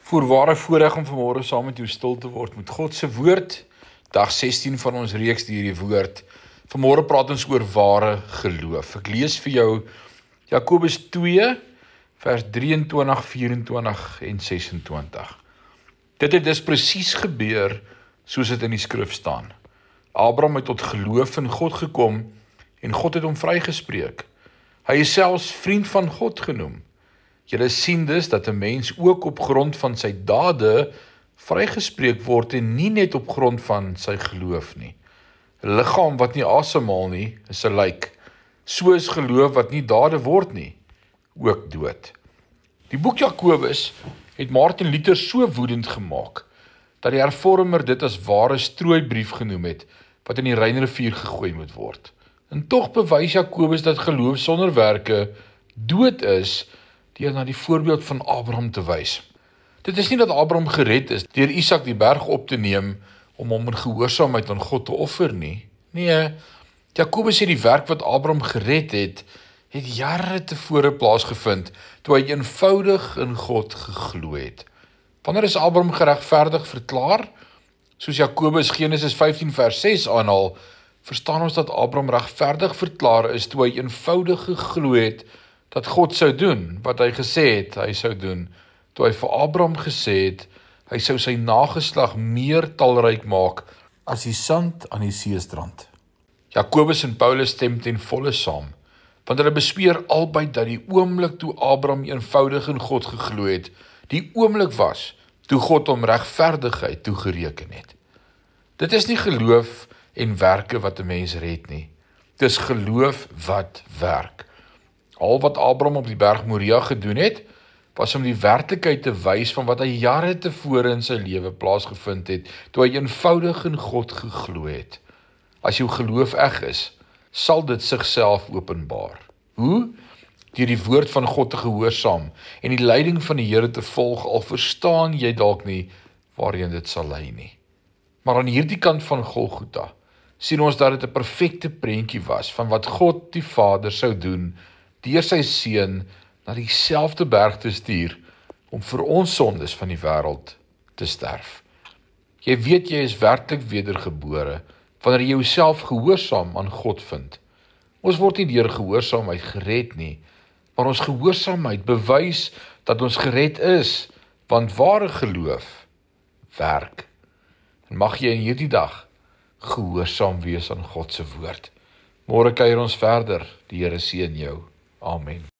Voorware voorreg om vanmôre saam met jou stil te word met God se woord. Dag 16 van ons reeks deur die woord. Vanmôre praat ons oor ware geloof. Ek lees vir jou Jakobus 2 vers 23, 24 en 26. Dit het dus presies gebeur soos dit in die skrif staan. Abraham het tot geloof in God gekom en God het hom vrygespreek. Hy is selfs vriend van God genoem. Julle sien dus dat 'n mens ook op grond van sy dade vrygespreek word en nie net op grond van sy geloof nie. 'n Liggaam wat nie asemhaal nie, is 'n lijk. So is geloof wat nie dade word nie, ook dood. Die boek Jakobus het Martin Luther so woedend gemaak, dat die hervormer dit as ware strooibrief genoem het, wat in die Rynrivier gegooi moet word. En tog bewys Jakobus dat geloof sonder werke dood is, deur na die voorbeeld van Abraham te wys. Dit is nie dat Abraham gered is deur Isak die berg op te neem om hom in gehoorsaamheid aan God te offer nie. Nee, Jakobus sê die werk wat Abraham gered het jare tevore plaasgevind toe hy eenvoudig in God geglo het. Wanneer is Abraham geregverdig verklaar? Soos Jakobus Genesis 15 vers 6 aanhaal, verstaan ons dat Abraham regverdig verklaar is toe hy eenvoudig geglo het dat God sou doen wat hy gesê het hy sou doen, toe hy vir Abraham gesê het, hy sou sy nageslag meer talryk maak as die sand aan die seestrand. Jakobus en Paulus stem ten volle saam, want hulle bespeer albei dat die oomblik toe Abraham eenvoudig in God geglo het, die oomblik was toe God hom regverdigheid toegereken het. Dit is nie geloof en werke wat 'n mens red nie. Dit is geloof wat werk. Al wat Abraham op die berg Moria gedoen het, was om die werklikheid te wys van wat hy jare tevore in sy lewe plaasgevind het, toe hy eenvoudig in God geglo het. As jou geloof eg is, sal dit sigself openbaar. Hoe? Deur die woord van God te gehoorsaam en die leiding van die Here te volg, al verstaan jy dalk nie waarheen dit sal lei nie. Maar aan hierdie kant van Golgotha sien ons dat dit 'n perfekte prentjie was van wat God die Vader sou doen deur sy seun na dieselfde berg te stuur om vir ons sondes van die wêreld te sterf. Jy weet jy is werklik wedergebore wanneer jy jouself gehoorsaam aan God vind. Ons word nie deur gehoorsaamheid gered nie, maar ons gehoorsaamheid bewys dat ons gered is, want ware geloof werk. En mag jy in hierdie dag gehoorsaam wees aan God se woord. Môre kuier ons verder. Die Here seën jou. Amen.